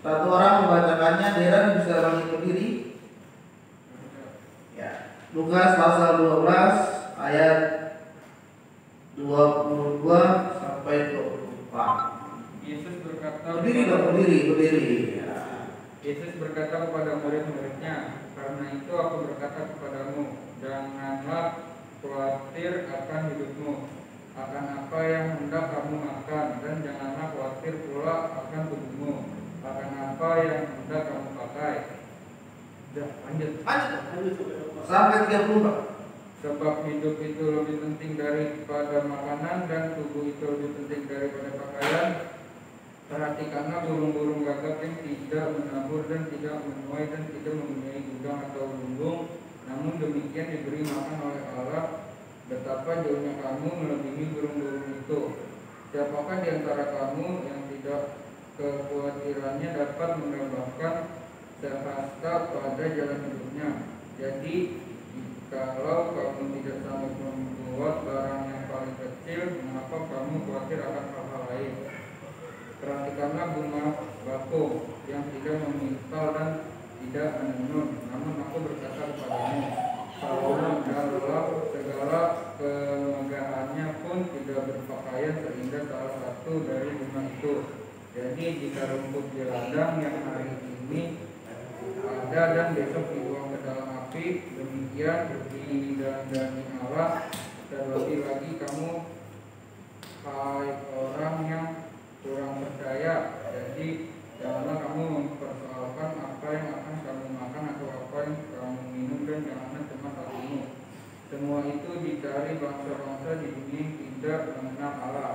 Satu orang membacakannya. Deren bisa bangkit berdiri. Ya. Lukas pasal 12 ayat 22 sampai 24. Yesus berkata, berdiri. Ya. Yesus berkata kepada murid-muridnya, karena itu aku berkata kepadamu, janganlah khawatir akan hidupmu, akan apa yang hendak kamu makan, dan janganlah khawatir pula akan tubuhmu, akan apa yang hendak kamu pakai. Lanjut. Sampai 30. Sebab hidup itu lebih penting daripada makanan, dan tubuh itu lebih penting daripada pakaian. Perhatikanlah burung-burung gagak yang tidak menabur dan tidak menuai dan tidak mempunyai gudang atau lumbung, namun demikian diberi makan oleh Allah. Betapa jauhnya kamu melebihi burung-burung itu. Siapakah di antara kamu yang tidak kekhawatirannya dapat menambahkan sehasta pada jalan hidupnya? Jadi kalau kamu tidak sanggup membuat barang yang paling kecil, mengapa kamu khawatir akan hal-hal lain? Perhatikanlah bunga bakung yang tidak memintal dan tidak menenun, namun aku berkata kepadamu, Salomo dalam segala kemegahannya pun tidak berpakaian seindah salah satu dari bunga itu. Jadi jika rumput di ladang yang hari ini ada dan besok dibuang ke dalam api, demikian didandani Allah. Terlebih lagi kamu, hai orang yang kurang percaya. Jadi janganlah kamu mempersoalkan apa yang akan kamu makan atau apa yang kamu minum, dan janganlah cemas hatimu. Semua itu dicari bangsa-bangsa di dunia yang tidak mengenal Allah.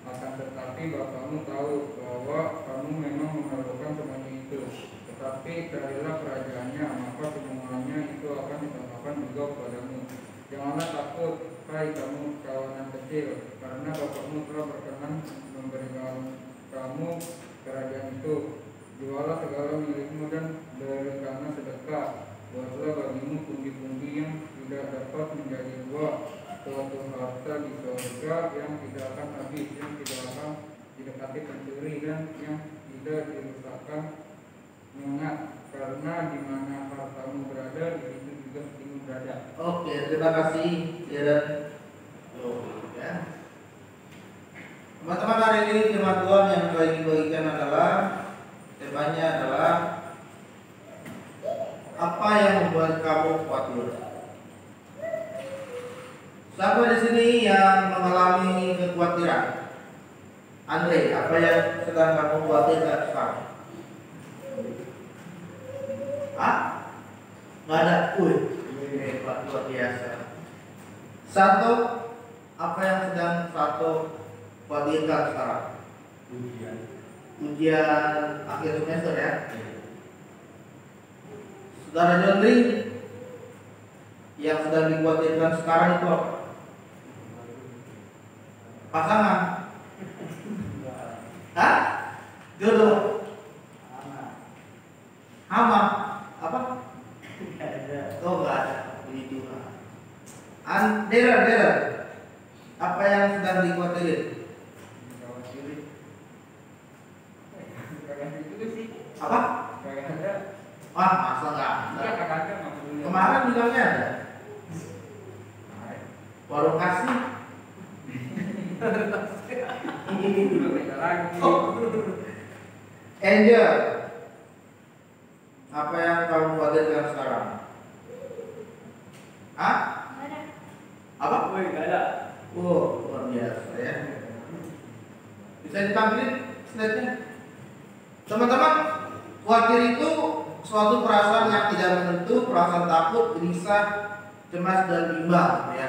Akan tetapi Bapamu tahu bahwa kamu memang memerlukan semuanya itu. Tetapi carilah kerajaannya, maka semuanya itu akan ditambahkan juga kepadamu. Janganlah takut, hai kamu kawanan kecil, karena Bapamu telah berkenan memberi kamu kerajaan itu. Jualah segala milikmu dan berikanlah sedekah. Buatlah bagimu pundi-pundi yang tidak dapat menjadi buah, suatu harta di surga yang tidak akan habis, yang tidak akan didekati pencuri, dan yang tidak dirusakkan mengat. Karena di mana hartamu berada, di situ juga hatimu berada. Oke, terima kasih. Ya. Teman-teman, hari ini firman Tuhan yang saya ingin bagikan adalah temanya adalah apa yang membuat kamu khawatir. Siapa di sini yang mengalami kekhawatiran? Andre, apa yang sedang kamu khawatirkan sekarang? Nggak ada. Ini luar biasa. Satu, apa yang sedang satu khawatirkan sekarang? Ujian akhir semester ya. Saudara Jondri, yang sedang dikhawatirkan sekarang itu apa? Pasangan? Jodoh? Hama? Apa? Oh, enggak ada. Puji Tuhan. Dera. Apa yang sedang dikhawatirin? Apa? Masa enggak? Kemarin bilangnya ada. Warung kasih. Angel, apa yang kamu khawatirkan sekarang? Apa? Nggak ada. Luar biasa ya. Bisa ditampilin slide-nya? Teman-teman, khawatir itu suatu perasaan yang tidak menentu, perasaan takut, gelisah, cemas dan bimbang ya.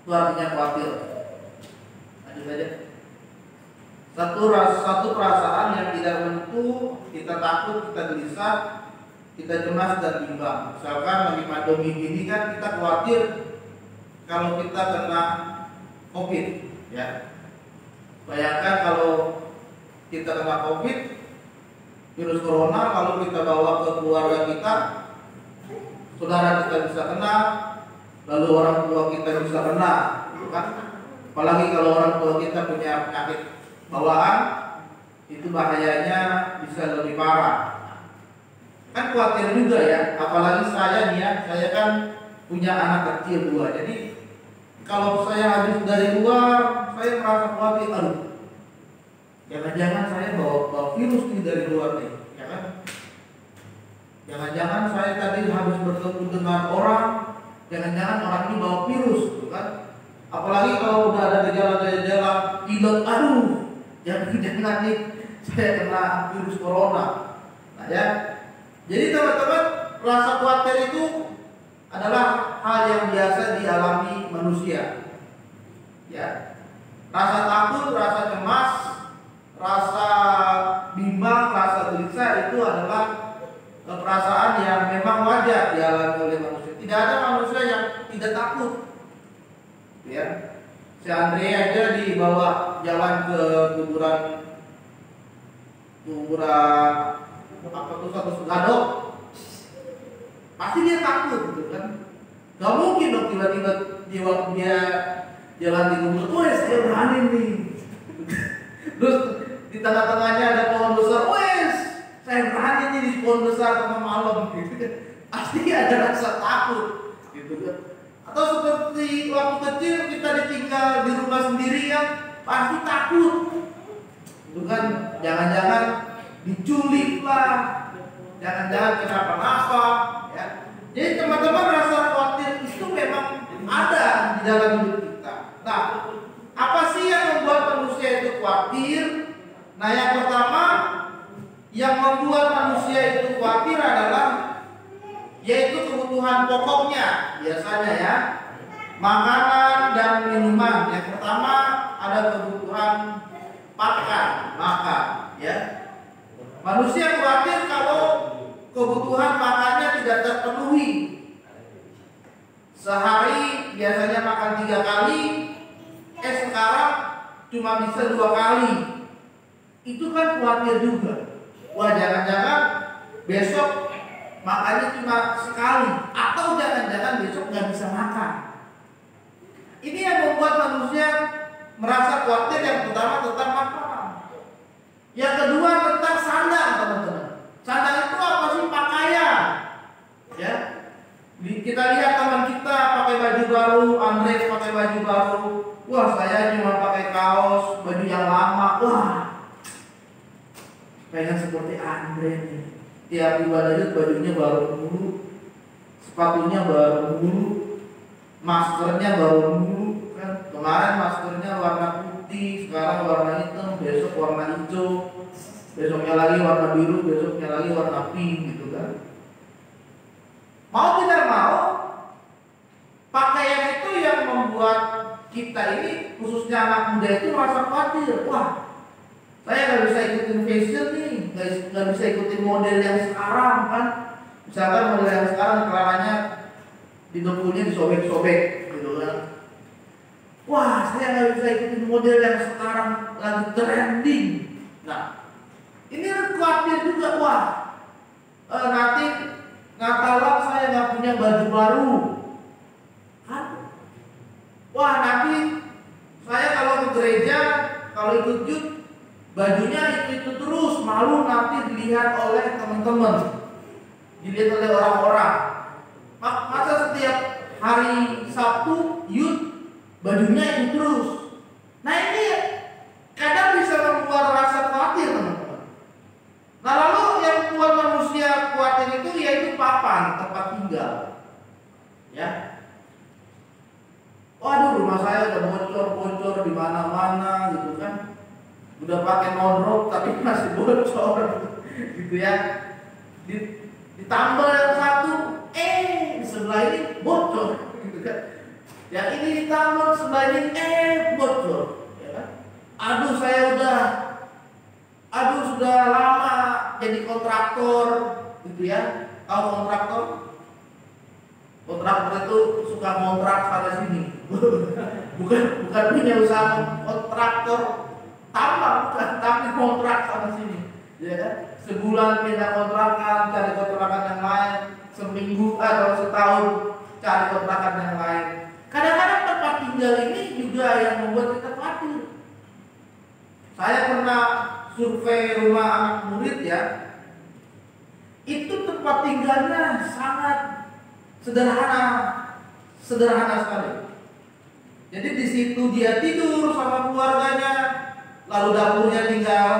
Itu artinya khawatir. Lanjut saja. Satu perasaan yang tidak menentu, kita takut, kita gelisah, kita cemas dan bimbang. Misalkan lagi pandemi ini kan kita khawatir kalau kita kena COVID ya. Bayangkan kalau kita kena COVID, virus corona, lalu kita bawa ke keluarga kita, saudara kita bisa kena, lalu orang tua kita bisa kena, kan? Apalagi kalau orang tua kita punya penyakit bawaan, itu bahayanya bisa lebih parah. Kan khawatir juga ya, apalagi saya nih ya, saya kan punya anak kecil 2. Jadi kalau saya habis dari luar, saya merasa khawatir, aduh, jangan-jangan saya bawa virus nih dari luar nih, ya kan? Jangan-jangan saya tadi habis bertemu dengan orang, jangan-jangan orang ini bawa virus, gitu kan? Apalagi kalau udah ada gejala-gejala pilek, aduh, jangan nih saya kena virus corona. Nah ya, jadi teman-teman, rasa khawatir itu adalah hal yang biasa dialami manusia. Ya, rasa takut, rasa cemas, rasa bimbang, rasa gelisah itu adalah perasaan yang memang wajar dialami oleh manusia. Tidak ada manusia yang tidak takut. Ya, si Andre aja dibawa jalan ke kuburan apa tuh, satu Gadok, pasti dia takut gitu kan. Gak mungkin dong tiba-tiba dia jalan di kubur, wes saya berani nih. Terus di tengah-tengahnya ada pohon besar, wes saya berani nih di pohon besar tengah malam gitu. Pasti ada rasa takut gitu kan. Atau seperti waktu kecil kita ditinggal di rumah sendirian, pasti takut. Itu kan, jangan-jangan diculik lah, jangan-jangan kenapa-napa ya. Jadi teman-teman, rasa khawatir itu memang ada di dalam hidup kita. Nah, apa sih yang membuat manusia itu khawatir? Nah, yang pertama yang membuat manusia itu khawatir adalah yaitu kebutuhan pokoknya. Biasanya ya, makanan dan minuman. Yang pertama ada kebutuhan makan ya. Manusia khawatir kalau kebutuhan makannya tidak terpenuhi. Sehari biasanya makan 3 kali, sekarang cuma bisa 2 kali. Itu kan khawatir juga. Wah, jangan-jangan besok makannya cuma sekali, atau jangan-jangan besok nggak bisa makan. Ini yang membuat manusia merasa khawatir. Yang pertama tentang makanan. Yang kedua tentang sandang, teman-teman. Sandang itu apa sih? Pakaian. Ya. Kita lihat teman kita pakai baju baru, Andre pakai baju baru. Wah, saya cuma pakai kaos, baju yang lama. Wah, pengen seperti Andre nih. Tiap ibadah itu bajunya baru mulu, sepatunya baru mulu, maskernya baru mulu. Kan kemarin maskernya warna putih, sekarang warna hitam, besok warna hijau, besoknya lagi warna biru, besoknya lagi warna pink gitu kan. Mau tidak mau, pakaian itu yang membuat kita ini, khususnya anak muda itu merasa khawatir. Wah, saya nggak bisa ikutin fashion nih, nggak bisa ikutin model yang sekarang kan. Misalkan model yang sekarang celananya di dengkulnya disobek-sobek gitu kan. Wah, saya nggak bisa ikutin model yang sekarang lagi trending. Nah, ini khawatir juga. Wah, nanti Natalan saya nggak punya baju baru, kan? Wah, nanti saya kalau ke gereja, kalau ikut youth, bajunya itu terus, malu nanti dilihat oleh teman-teman, dilihat oleh orang-orang. Masa setiap hari Sabtu youth bajunya itu terus. Nah, ini kadang bisa membuat rasa khawatir, teman-teman. Nah, lalu yang membuat manusia khawatir itu yaitu papan, tempat tinggal. Ya. Waduh, rumah saya udah bocor-bocor di mana-mana gitu kan. Udah pakai non-rok tapi masih bocor gitu ya. Ditambah yang satu, di sebelah ini bocor gitu kan. Yang ini ditambah sebelah ini bocor, ya kan? Sudah lama jadi kontraktor gitu ya. Tahu kontraktor? Kontraktor itu suka kontrak pada sini. bukan punya usaha kontraktor tambang, tapi kontrak sana sini, ya kan? Sebulan pindah kontrakan, cari kontrakan yang lain, seminggu atau setahun cari kontrakan yang lain. Kadang-kadang tempat tinggal ini juga yang membuat kita khawatir. Saya pernah survei survei rumah anak murid ya, itu tempat tinggalnya sangat sederhana sekali. Jadi di situ dia tidur sama keluarganya, lalu dapurnya tinggal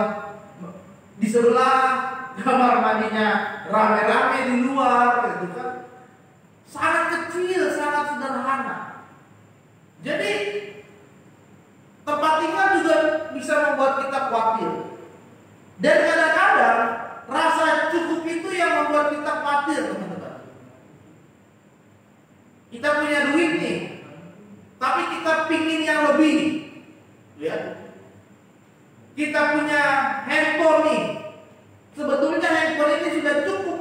di sebelah, kamar mandinya rame-rame di luar, gitu kan. Sangat kecil, sangat sederhana. Jadi tempat tinggal juga bisa membuat kita khawatir. Dan kadang-kadang rasa cukup itu yang membuat kita khawatir, teman-teman. Kita punya duit nih, tapi kita pingin yang lebih, ya. Kita punya handphone nih, sebetulnya handphone ini sudah cukup,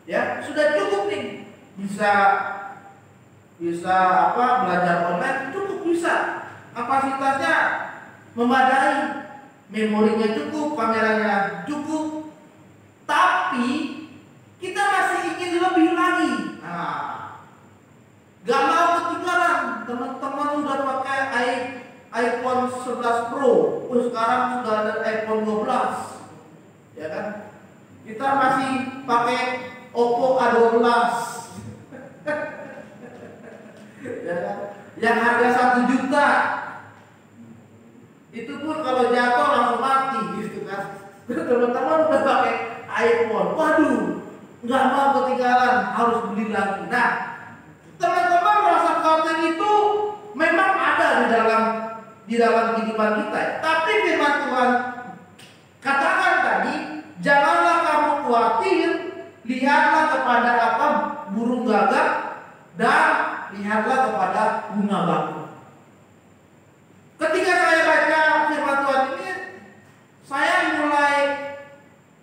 ya, sudah cukup nih. Bisa belajar online, cukup bisa. Kapasitasnya memadai, memorinya cukup, kameranya cukup. Tapi kita masih ingin lebih lagi. Nah, gak mau ketinggalan. Teman-teman sudah pakai iPhone 11 Pro, sekarang sudah ada iPhone 12, ya kan? Kita masih pakai Oppo A12, ya kan? Yang harga 1 juta. Itu pun kalau jatuh langsung mati, gitu kan? Teman-teman udah pakai iPhone, waduh, nggak mau ketinggalan, harus beli lagi. Nah, teman-teman merasa khawatir itu memang ada di dalam kehidupan kita. Tapi firman Tuhan katakan tadi, janganlah kamu khawatir, lihatlah kepada burung gagak dan lihatlah kepada bunga bakung. Ketika saya baca firman Tuhan ini, saya mulai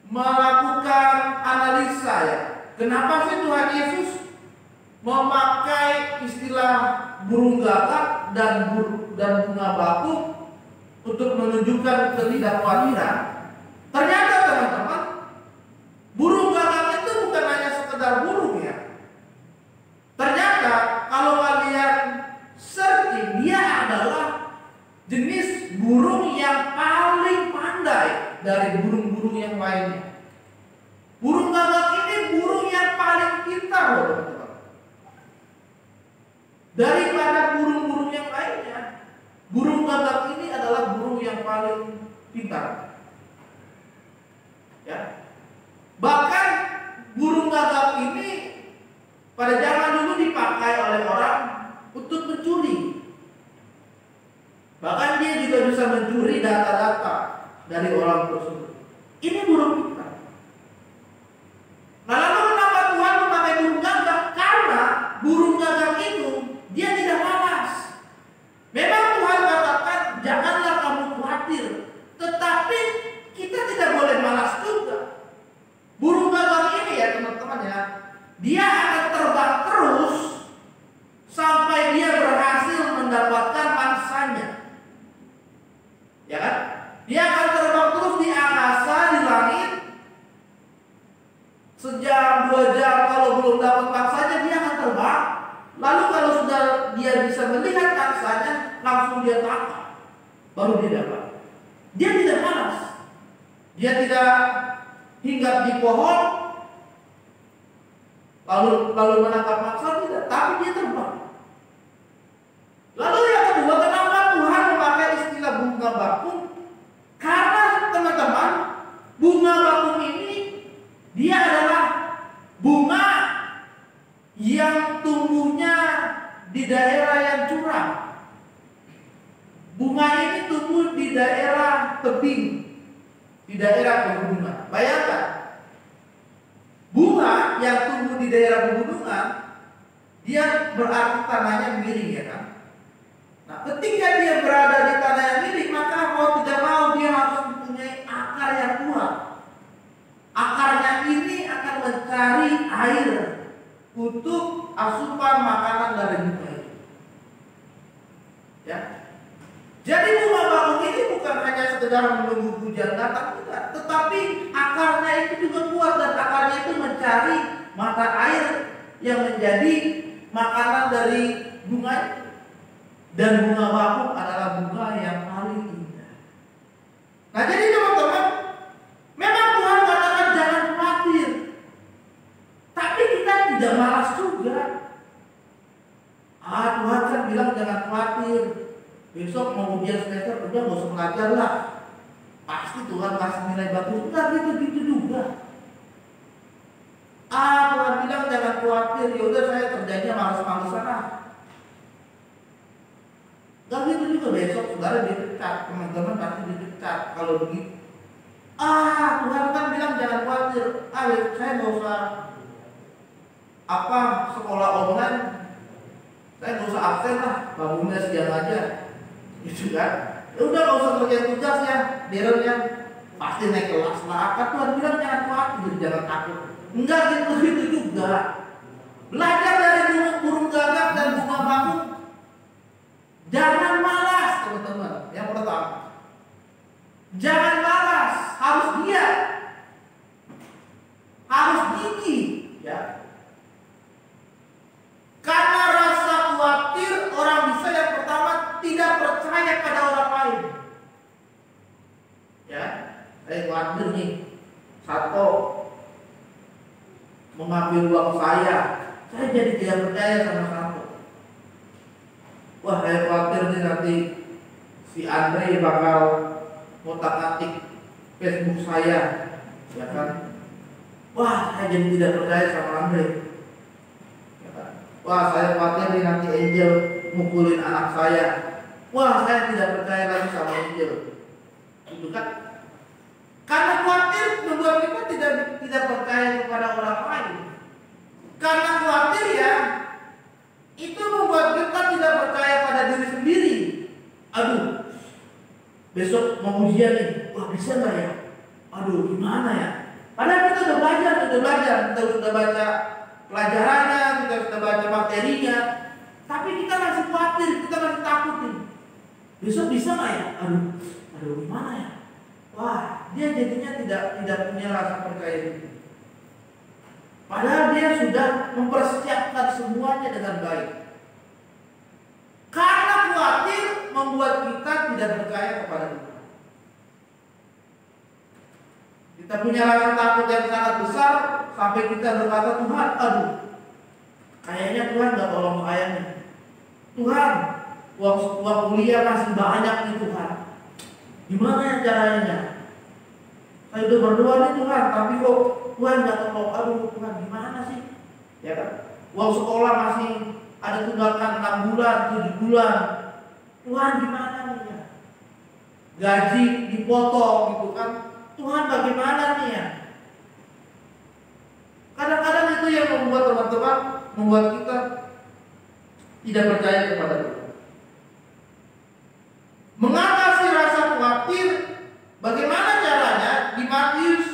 melakukan analisa ya. Kenapa sih Tuhan Yesus memakai istilah burung gagak dan bunga bakung untuk menunjukkan ketidakkhawatiran? Ternyata teman-teman, burung gagak itu bukan hanya sekedar burung ya. Ternyata kalau kalian searching, dia adalah jenis burung yang paling pandai dari burung-burung yang lainnya. Burung gagak ini burung yang paling pintar loh teman-teman. Daripada burung-burung yang lainnya, burung gagak ini adalah burung yang paling pintar. Ya. Bahkan burung gagak ini pada zaman dulu dipakai oleh orang untuk mencuri. Bahkan dia juga bisa mencuri data-data dari orang tersebut. Ini burung pintar. Nah, lalu kenapa Tuhan memakai burung gagak? Karena burung gagak itu dia tidak malas. Memang Tuhan katakan janganlah kamu khawatir, tetapi kita tidak boleh malas juga. Burung gagak ini ya teman-teman ya, dia akan terbang terus sampai dia berhasil mendapatkan mangsanya. Ya kan? Dia akan terbang terus di angkasa, di langit. Sejam, 2 jam, kalau belum dapat mangsanya dia akan terbang. Lalu kalau sudah dia bisa melihat mangsanya, langsung dia tangkap. Baru dia dapat. Dia tidak malas. Dia tidak hinggap di pohon lalu menangkap mangsa, tidak, tapi dia terbang. Lalu yang kedua, kenapa Tuhan memakai istilah bunga bakung? Karena teman-teman, bunga bakung ini dia adalah bunga yang tumbuhnya di daerah yang curam. Bunga ini tumbuh di daerah tebing, di daerah pegunungan. Bayangkan, bunga yang tumbuh di daerah pegunungan, dia berarti tanahnya miring, ya kan? Nah, ketika dia berada di tanah yang miring, maka mau tidak mau dia harus mempunyai akar yang kuat. Akarnya ini akan mencari air untuk asupan makanan dari bunga itu. Ya. Jadi bunga bakung ini bukan hanya sekedar menunggu hujan datang, tidak, tetapi akarnya itu juga kuat dan akarnya itu mencari mata air yang menjadi makanan dari bunga itu. Dan bunga bakung adalah bunga yang paling indah. Nah, jadi teman-teman, Tuhan kan bilang jangan khawatir, besok mau ujian semester udah nggak usah belajar lah, pasti Tuhan kasih nilai bagus. Enggak gitu juga. Tuhan bilang jangan khawatir, ya udah saya kerjanya malas-malasan lah. Gak gitu juga, besok saudara dipecat, teman-teman pasti dipecat kalau begitu. Tuhan kan bilang jangan khawatir, saya nggak usah sekolah online, saya nggak usah absen lah, bangunnya siang aja, gitu kan? Ya udah nggak usah kerja tugas ya, derennya pasti naik kelas lah. Tuhan bilang jangan khawatir, jangan takut. Enggak gitu juga. Belajar dari burung gagak dan bunga bakung. Jangan malas, teman-teman. Yang pertama, jangan malas, harus giat, harus gigih, ya. Karena rasa khawatir orang bisa yang pertama tidak percaya pada orang lain. Ya, saya khawatir nih, Sato mengambil uang saya jadi tidak percaya sama Sato. Wah, saya khawatir nih nanti si Andre bakal ngotak-atik Facebook saya, ya kan? Wah, saya jadi tidak percaya sama Andre. Ya kan? Wah, saya khawatir nih nanti Angel mukulin anak saya. Wah, saya tidak percaya lagi sama Angel. Itu kan? Karena khawatir membuat kita tidak percaya kepada orang lain. Karena khawatir ya, itu membuat kita tidak percaya pada diri sendiri. Aduh, besok mau ujian nih, wah bisa nggak ya? Aduh, gimana ya? Padahal kita udah belajar, kita sudah baca pelajarannya, kita sudah baca materinya, tapi kita masih khawatir, kita masih takut nih. Besok bisa nggak ya? Aduh, gimana ya? Wah, dia jadinya tidak punya rasa percaya diri. Padahal dia sudah mempersiapkan semuanya dengan baik. Karena khawatir membuat kita tidak percaya kepada Tuhan. Kita punya rasa takut yang sangat besar sampai kita berkata, Tuhan, kayaknya Tuhan nggak tolong saya nih. Tuhan, uang kuliah masih banyak nih Tuhan. Gimana ya caranya? Saya udah berdoa nih Tuhan, tapi kok Tuhan nggak tolong. Tuhan gimana sih? Ya kan? Uang sekolah masih ada tunggakan 6 bulan, 7 bulan. Tuhan gimana nih ya? Gaji dipotong gitu kan? Tuhan bagaimana nih ya? Kadang-kadang itu yang membuat teman-teman, membuat kita tidak percaya kepada Tuhan. Mengatasi rasa khawatir, bagaimana caranya? Di Matius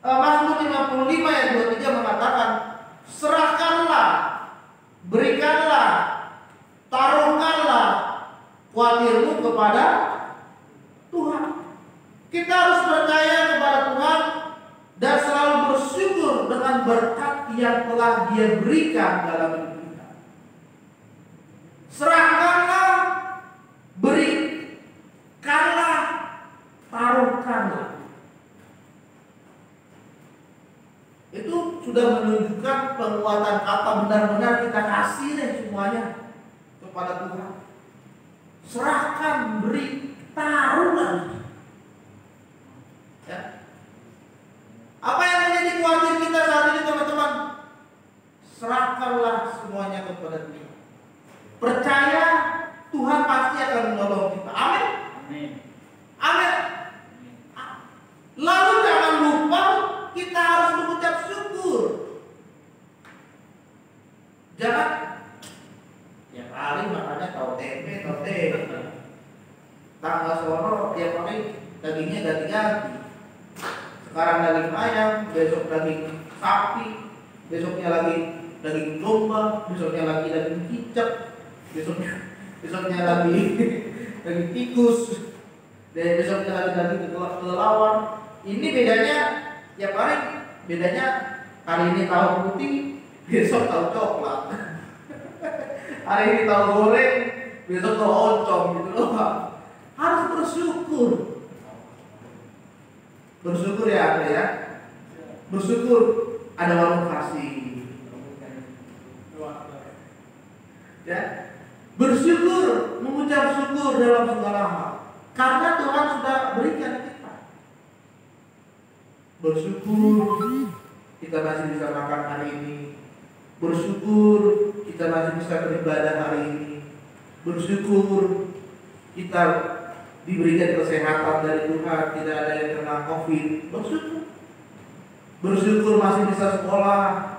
Mazmur 55 ayat 23 mengatakan, serahkanlah, berikanlah, taruhkanlah khawatirmu kepada Tuhan. Kita harus percaya kepada Tuhan dan selalu bersyukur dengan berkat yang telah Dia berikan dalam hidup kita. Serahkanlah, berikanlah, taruhkanlah. Itu sudah menunjukkan penguatan kata benar-benar kita kasih deh semuanya kepada Tuhan. Serahkan, beri, taruhlah. Ya. Apa yang menjadi khawatir kita saat ini teman-teman? Serahkanlah semuanya kepada Tuhan. Percaya Tuhan pasti akan menolong kita. Amin. Amin. Lalu jangan lupa kita harus mengucap syukur. Jangan tiap hari makannya tahu tempe. Tanggal sono tiap hari dagingnya ganti-ganti. Sekarang daging ayam, besok daging sapi, besoknya lagi daging domba, besoknya lagi daging cicak, besoknya lagi daging tikus, dan besoknya lagi daging kelelawar. Ini bedanya tiap hari, bedanya hari ini tahu putih, besok tahu coklat. Hari ini tahu goreng, besok tahu oncom gitu loh. Harus bersyukur. Bersyukur ya Anda ya. Bersyukur ada warung kasih. Ya. Bersyukur, mengucap syukur dalam segala hal. Karena Tuhan sudah berikan kita. Bersyukur kita masih bisa makan hari ini. Bersyukur kita masih bisa beribadah hari ini. Bersyukur kita diberikan kesehatan dari Tuhan, tidak ada yang kena COVID. Bersyukur. Bersyukur masih bisa sekolah.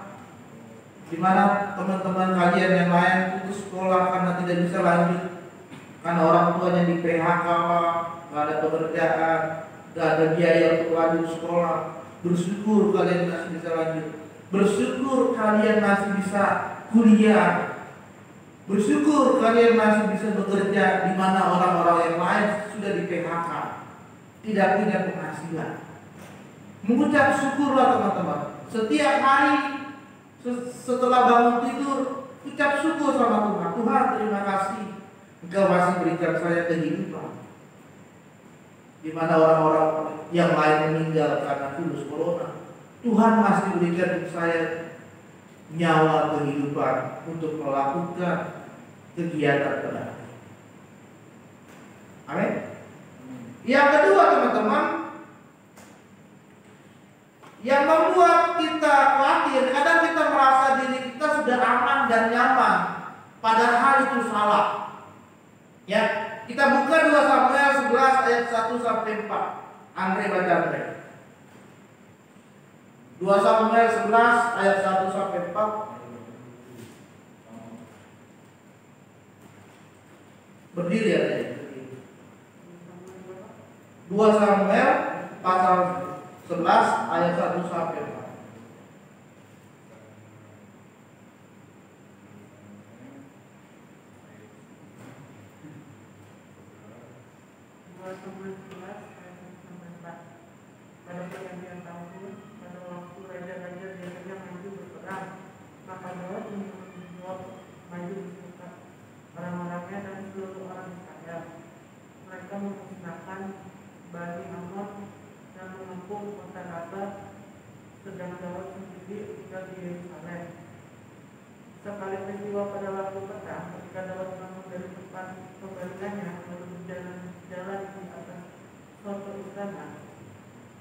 Di mana teman-teman kalian yang lain putus sekolah karena tidak bisa lanjut, karena orang tuanya di PHK, nggak ada pekerjaan, nggak ada biaya untuk lanjut sekolah. Bersyukur kalian masih bisa lanjut. Bersyukur kalian masih bisa kuliah. Bersyukur kalian masih bisa bekerja di mana orang-orang yang lain sudah di PHK, tidak punya penghasilan. Mengucap syukurlah teman-teman. Setiap hari setelah bangun tidur, ucap syukur sama Tuhan. Tuhan, terima kasih Engkau masih berikan saya kehidupan. Di mana orang-orang yang lain meninggal karena virus corona, Tuhan masih berikan saya nyawa kehidupan untuk melakukan kegiatan berarti. Amin. Yang kedua teman-teman, yang membuat kita khawatir, kadang kita merasa diri kita sudah aman dan nyaman, padahal itu salah. Ya, kita buka 2 Samuel 11 ayat 1 sampai 4. Andre baca Andre. 2 Samuel 11 ayat 1 sampai 4. Berdiri ya, 2 Samuel pasal 11 ayat 1 sampai 4. Pada pergantian tahun, pada waktu raja-raja biasanya maju berperang, maka Daud menyuruh maju berserta orang-orangnya dan seluruh orang Israel. Mereka memusnahkan Bani Amon dan menempuh kota Raba, sedang Daud sendiri tinggal di Yerusalem. Sekali peristiwa pada waktu petang, ketika Daud bangun dari tempat pembaringannya lalu berjalan di atas suatu istana,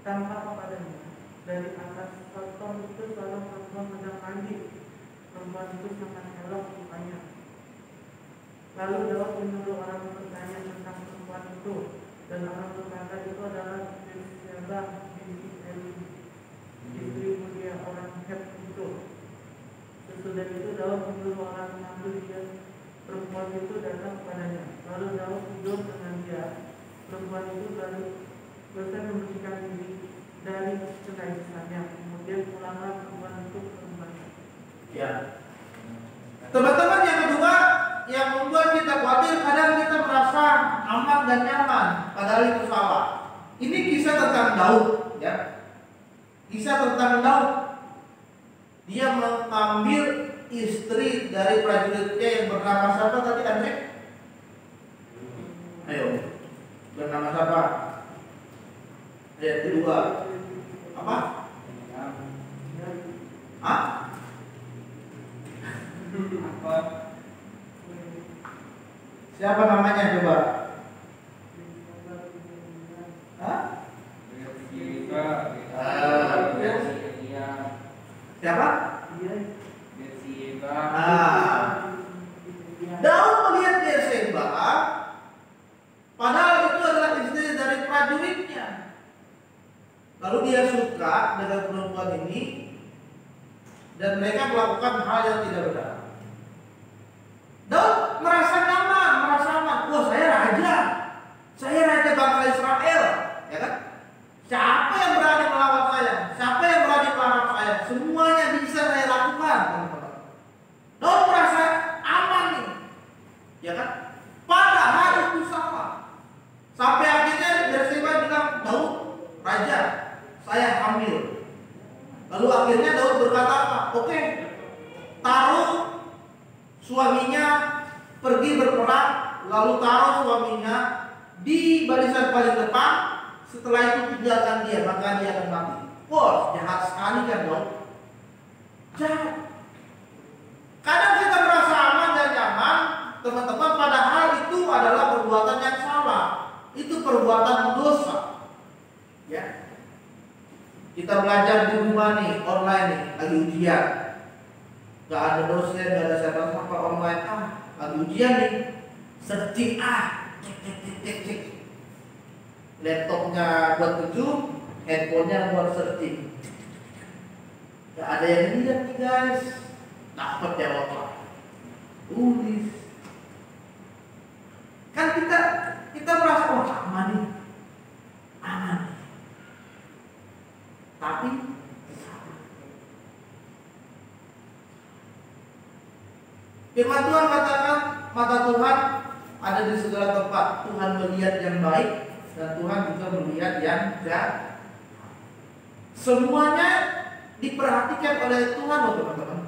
tampak kepadanya dari atas sosok itu seorang perempuan sedang mandi. Perempuan itu sangat elok rupanya. Lalu Daud menyuruh orang bertanya tentang perempuan itu, dan orang berkata itu adalah Bathsheba binti Eli, istri Uria orang Het itu. Sesudah itu Daud menyuruh orang mengambil dia. Perempuan itu datang kepadanya. Lalu Daud tidur dengan dia. Perempuan itu lalu selesai membersihkan diri dari kenajisannya. Kemudian pulanglah perempuan itu ke rumahnya. Ya. Teman-teman, yang kedua yang membuat kita khawatir, kadang kita merasa aman dan nyaman, padahal itu salah. Ini kisah tentang Daud, ya. Kisah tentang Daud. Dia mengambil istri dari prajuritnya yang bernama siapa tadi, Andre? Ayo, bernama siapa? Ayat kedua. Apa? Hah? Apa? Siapa namanya coba? Hah? Siapa? Daud melihat Bathsheba, padahal itu adalah istri dari prajuritnya. Lalu dia suka dengan perempuan ini, dan mereka melakukan hal yang tidak benar. Daud merasa nyaman, merasa aman. Wah, saya raja bangsa Israel, ya kan? Siapa yang berani melawan saya? Siapa yang berani melawan saya? Semuanya bisa saya lakukan, teman-teman. Daud merasa aman nih, ya kan? Padahal itu salah. Sampai akhirnya Bathsheba bilang, Daud, raja, saya hamil. Lalu akhirnya Daud berkata apa? Oke, taruh suaminya pergi berperang, lalu taruh suaminya di barisan paling depan. Setelah itu tinggalkan dia, maka dia akan mati. Wah, jahat sekali kan Daud? Jahat. Kadang kita merasa aman dan nyaman, perbuatan dosa. Ya. Kita belajar di rumah nih, online nih, lagi ujian. Gak ada dosen, gak ada siapa-siapa online. Lagi ujian nih, searching cek. Laptopnya buat ngezoom, handphonenya buat searching. Gak ada yang lihat nih guys. Dapat jawaban. Tulis. Kan kita merasa aman nih. Aman. Tapi firman Tuhan katakan mata Tuhan ada di segala tempat. Tuhan melihat yang baik dan Tuhan juga melihat yang jahat. Semuanya diperhatikan oleh Tuhan loh teman-teman.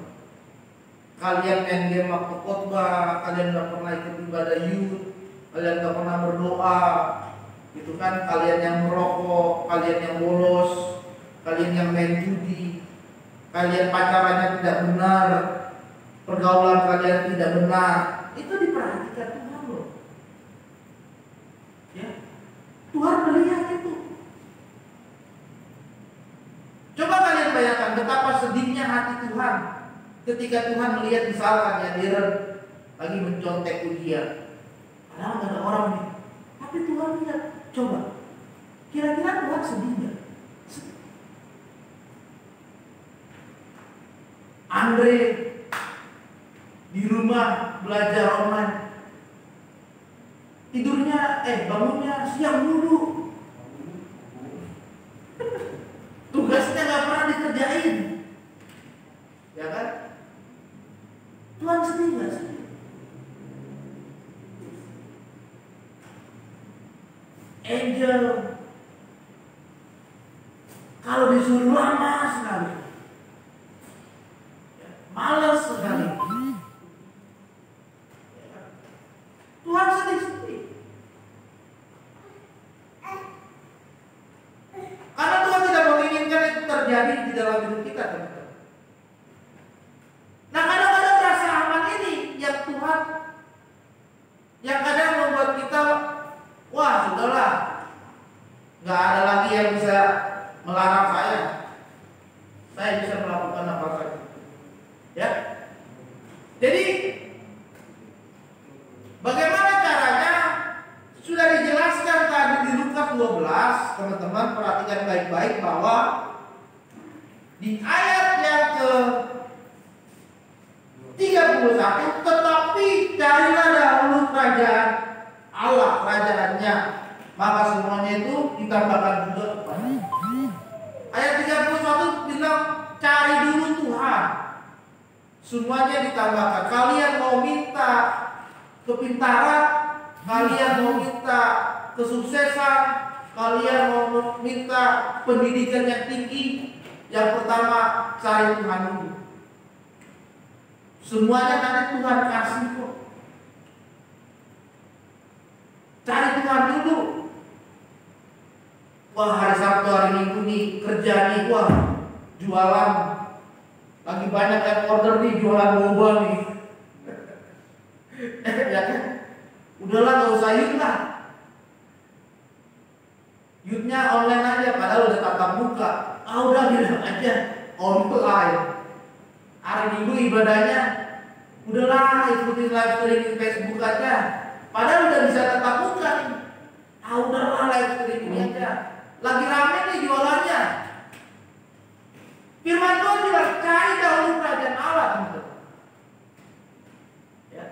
Kalian main game waktu khotbah, kalian gak pernah ikut ibadah youth, kalian gak pernah berdoa, gitu kan? Kalian yang merokok, kalian yang bolos, kalian yang main judi, kalian pacarannya tidak benar, pergaulan kalian tidak benar, itu diperhatikan Tuhan loh. Ya, Tuhan melihat itu. Coba kalian bayangkan betapa sedihnya hati Tuhan ketika Tuhan melihat misalkan ya Darren lagi mencontek ujian, padahal nggak ada orang nih, tapi Tuhan lihat. Coba, kira-kira Tuhan sedih nggak? Andre di rumah belajar online, bangunnya siang dulu, tugasnya nggak pernah dikerjain, ya kan? Tuhan sedih nggak sih? Angel kalau disuruh lama sekali, malas sekali. Tuhan sedih. Karena Tuhan tidak menginginkan itu terjadi di dalam hidup kita, teman-teman. Nah, kadang-kadang rasa aman ini yang Tuhan, yang kadang membuat kita, wah sudahlah, nggak ada lagi yang bisa melarang saya. Saya bisa melakukan apa saja. Ya. Jadi bagaimana caranya? Sudah dijelaskan tadi di Lukas 12, teman-teman perhatikan baik-baik bahwa di ayat yang ke 31, tetapi carilah dahulu kerajaan Allah, kerajaannya, maka semuanya itu ditambahkan juga kepada. Ayat 31 bilang cari dulu Tuhan, semuanya ditambahkan. Kalian mau minta kepintaran, kalian mau minta kesuksesan, kalian mau minta pendidikan yang tinggi, yang pertama cari Tuhan dulu. Semuanya nanti Tuhan kasih kok. Cari Tuhan dulu. Wah, hari Sabtu hari Minggu nih kerja nih, wah jualan, lagi banyak yang order nih, jualan boba nih. Ya kan? Udahlah gak usah youth lah. Youthnya online aja, padahal udah tatap muka. Udah bilang aja online. Hari Minggu ibadahnya, udahlah ikutin live streaming Facebook aja. Padahal udah bisa tatap muka nih. Udahlah live streaming aja. Lagi rame nih jualannya. Firman Tuhan bilang cari dahulu kerajaan Allah, teman-teman. Ya.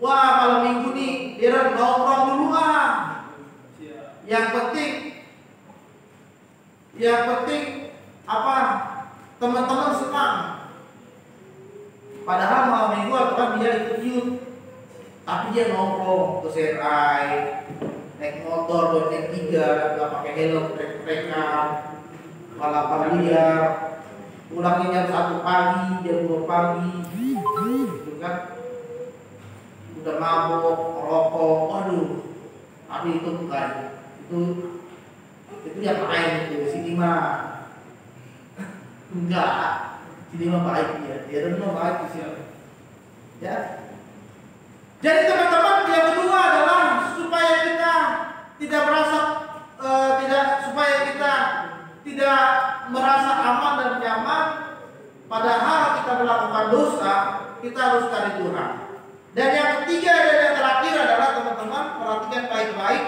Wah, malam Minggu nih, Darren nongkrong dulu ah. Yang penting apa? Teman-teman senang. Padahal malam Minggu kan dia ikut youth, tapi dia nongkrong ke CRI, naik motor bonceng 3, nggak pakai helm, trek-trekan, balapan liar, pulangnya jam 1 pagi, jam 2 pagi, gitu kan? Udah mabok, merokok, waduh, tapi itu bukan, itu yang lain itu, sini mah enggak, sini mah baik dia mah baik di sini, ya. Jadi teman-teman, yang kedua adalah supaya kita tidak merasa kita harus cari Tuhan. Dan yang ketiga dan yang terakhir adalah teman-teman perhatikan baik-baik.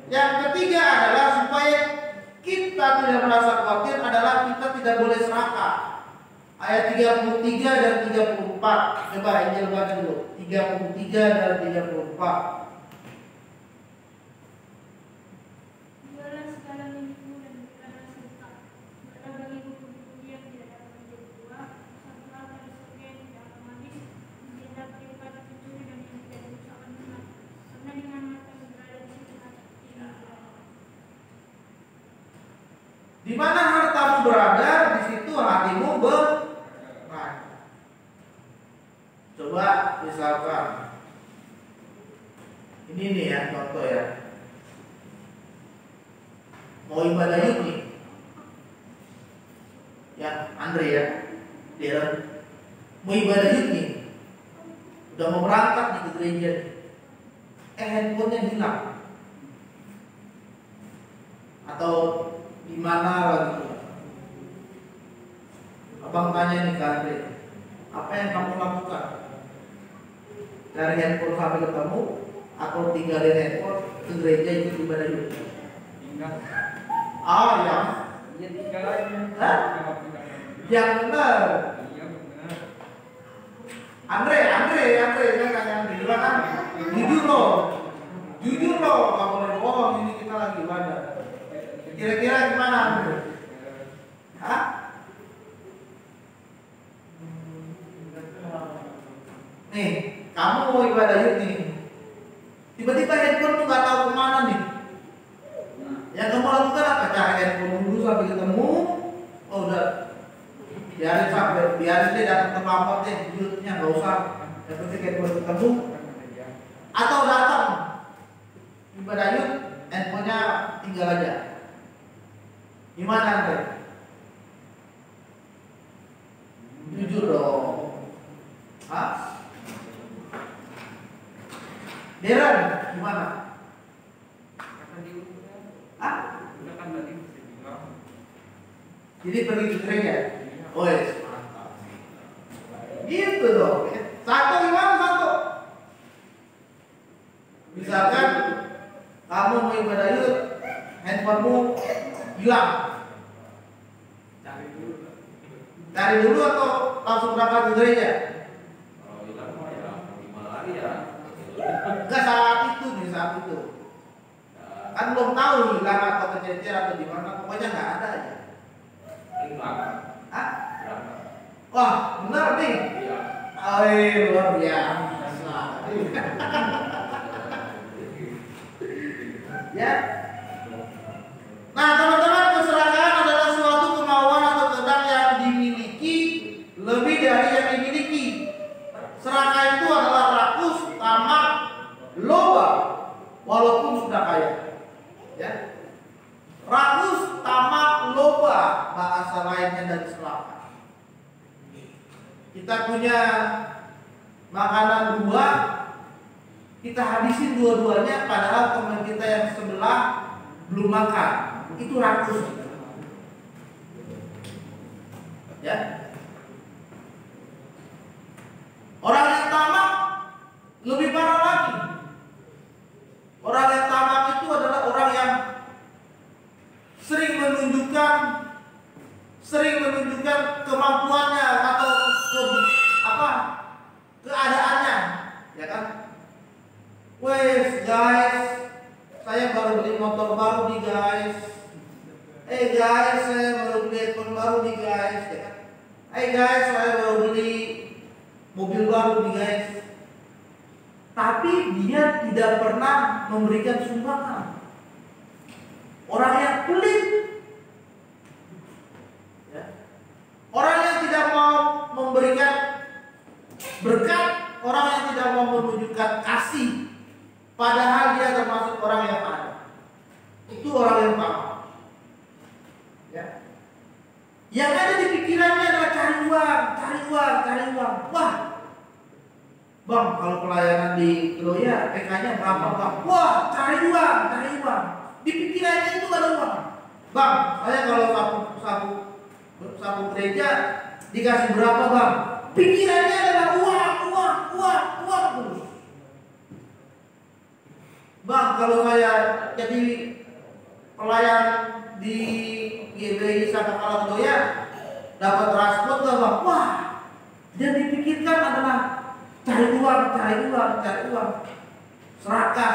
Yang ketiga adalah supaya kita tidak merasa khawatir adalah kita tidak boleh serakah. Ayat 33 dan 34. Coba Injil baca dulu. 33 dan 34. Di mana hartamu berada, di situ hatimu berada. Coba misalkan ini nih ya, contoh ya. Mau ibadah yuk nih. Ya, Andre ya. Dia mau ibadah yuk nih. Udah mau berangkat nih ke gereja nih. Handphonenya hilang. Atau di mana lagi? Abang tanya nih ke Andre, apa yang kamu lakukan? Cari handphone sampai ketemu atau tinggalin handphone ke gereja ikut ibadah yuk? Tinggal. Oh ya. Iya tinggal aja. Hah? Yang benar. Iya benar. Andre, saya tanya Andre, gimana? Jujur loh, kamu boleh bohong, ini kita lagi ibadah. Kira-kira gimana Andre? Hah? Nih, kamu mau ibadah yuk nih. Tiba-tiba handphone tuh nggak tahu kemana nih. Yang kamu lakukan apa? Cari handphone dulu sampai ketemu. Oh udah, biarin dia datang ke papa deh, jutnya nggak usah. Yang penting handphone ketemu. Atau datang ibadah yuk, handphonenya tinggal aja. Gimana Andre? Jujur dong. Hah? Deran, gimana? Hah? Jadi pergi ke gereja? Oh yes, mantap. Gitu dong. Satu gimana satu? Misalkan kamu mau ibadah yuk, handphonemu hilang. Cari dulu atau langsung berangkat ke gereja? Kalau hilang mah ya gimana lagi ya? Enggak saat itu. Kan belum tahu hilang atau kececer atau di mana, pokoknya nggak ada aja. Hilang. Hah? Berangkat. Wah, benar nih. Iya. Luar biasa. Ya. Nah, teman-teman, keserakahan adalah suatu kemauan atau kehendak yang dimiliki lebih dari yang dimiliki. Serakah itu adalah rakus, tamak, loba, walaupun sudah kaya. Ya. Rakus, tamak, loba, bahasa lainnya dari serakah. Kita punya makanan dua, kita habisin dua-duanya, padahal teman kita yang sebelah belum makan. Itu rakus. Ya. Orang yang tamak lebih parah lagi. Orang yang tamak itu adalah orang yang sering menunjukkan kemampuannya atau keadaannya, ya kan? Wes guys, saya baru beli motor baru nih guys. Guys, saya baru beli handphone baru nih guys, ya kan? Guys, saya baru beli mobil baru nih guys. Tapi dia tidak pernah memberikan sumbangan. Orang yang pelit, ya. Orang yang tidak mau memberikan berkat, orang yang tidak mau menunjukkan kasih, padahal dia termasuk orang yang ada. Itu orang yang tamak. Ya. Yang ada di pikirannya adalah cari uang. Wah, bang, kalau pelayanan di Kroya PK-nya berapa bang? Wah, cari uang. Di pikirannya itu ada uang. Bang, saya kalau sapu gereja dikasih berapa bang? Pikirannya adalah uang. uang terus. Bang, kalau saya jadi pelayan di GBI Sakakala Doya dapat transport gak bang? Wah, yang dipikirkan adalah cari uang. Serakah.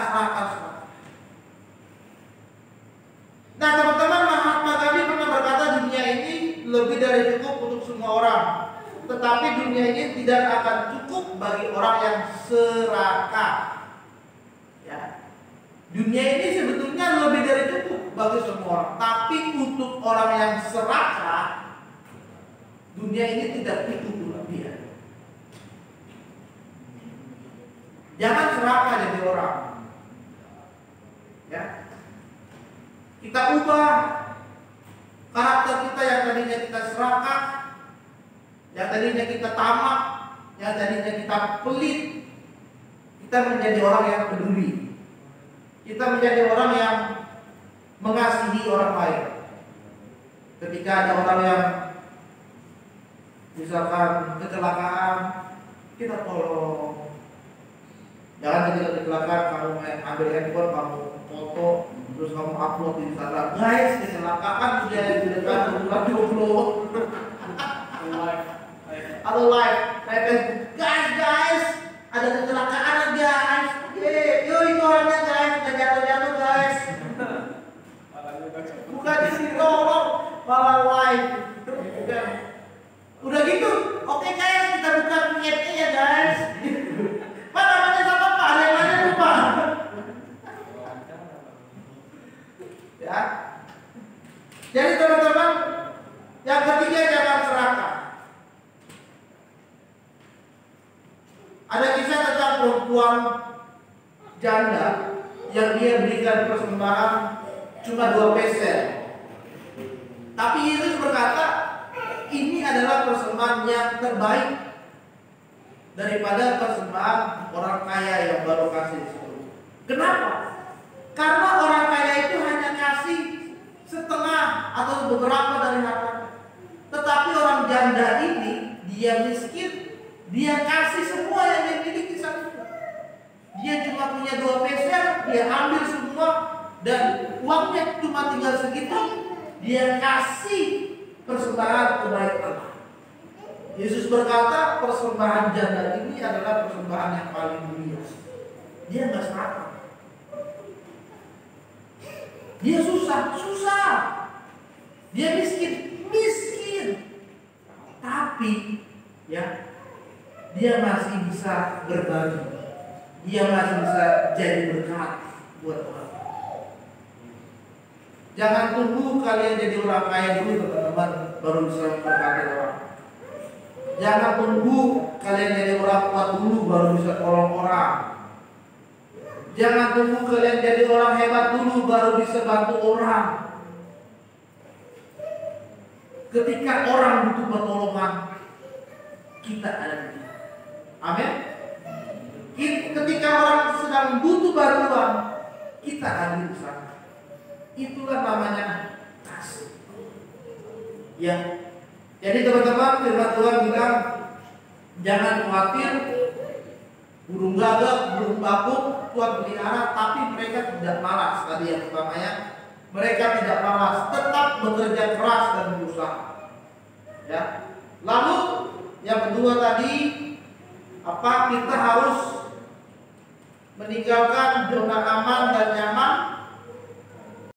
Nah teman-teman, Mahatma Gandhi pernah berkata dunia ini lebih dari cukup untuk semua orang. Tetapi dunia ini tidak akan cukup bagi orang yang serakah. Ya. Dunia ini sebetulnya lebih dari cukup bagi semua orang. Tapi untuk orang yang serakah, dunia ini tidak cukup untuk dia. Jangan serakah jadi orang. Ya. Kita ubah karakter kita yang tadinya kita serakah, yang tadinya kita tamak, yang tadinya kita pelit. Kita menjadi orang yang peduli. Kita menjadi orang yang mengasihi orang lain. Ketika ada orang yang misalkan kecelakaan, kita tolong. Jangan ketika kecelakaan kamu ambil handphone, kamu foto, terus kamu upload di Instagram. Guys, kecelakaan dia di dekat bulan 20. Halo live Facebook. Guys, ada kecelakaan guys. Yuk itu orangnya guys, udah jatuh guys. Bukan di sini tolong, malah live. Udah gitu, oke guys, kita buka chatnya ya guys. Pak namanya siapa Pak? Ada yang nanya lupa. Ya. Jadi teman-teman, yang ketiga jangan serakah. Ada kisah tentang perempuan janda yang dia berikan persembahan cuma 2 peser. Tapi Yesus berkata, ini adalah persembahan yang terbaik daripada persembahan orang kaya yang baru kasih 10. Kenapa? Karena orang kaya itu hanya kasih setengah atau beberapa dari hartanya. Tetapi orang janda ini, dia miskin, dia kasih semua yang dia miliki saat itu. Dia cuma punya 2 peser, dia ambil semua dan uangnya cuma tinggal segitu. Dia kasih persembahan kepada Allah. Yesus berkata persembahan janda ini adalah persembahan yang paling mulia. Dia nggak serakah. Dia susah. Dia miskin. Tapi ya, dia masih bisa berbagi. Dia masih bisa jadi berkat buat orang. Jangan tunggu kalian jadi orang kaya dulu teman-teman baru bisa memberkati orang. Jangan tunggu kalian jadi orang kuat dulu baru bisa tolong orang. Jangan tunggu kalian jadi orang hebat dulu baru bisa bantu orang. Ketika orang butuh pertolongan, kita ada di sini. Amin. Ketika orang sedang butuh bantuan, kita ada di sana. Itulah namanya kasih. Ya. Jadi teman-teman, firman Tuhan bilang jangan khawatir, burung gagak, burung bakung Tuhan pelihara, tapi mereka tidak malas. Tadi yang pertamanya, mereka tidak malas, tetap bekerja keras dan berusaha. Ya. Lalu yang kedua tadi, kita harus meninggalkan zona aman dan nyaman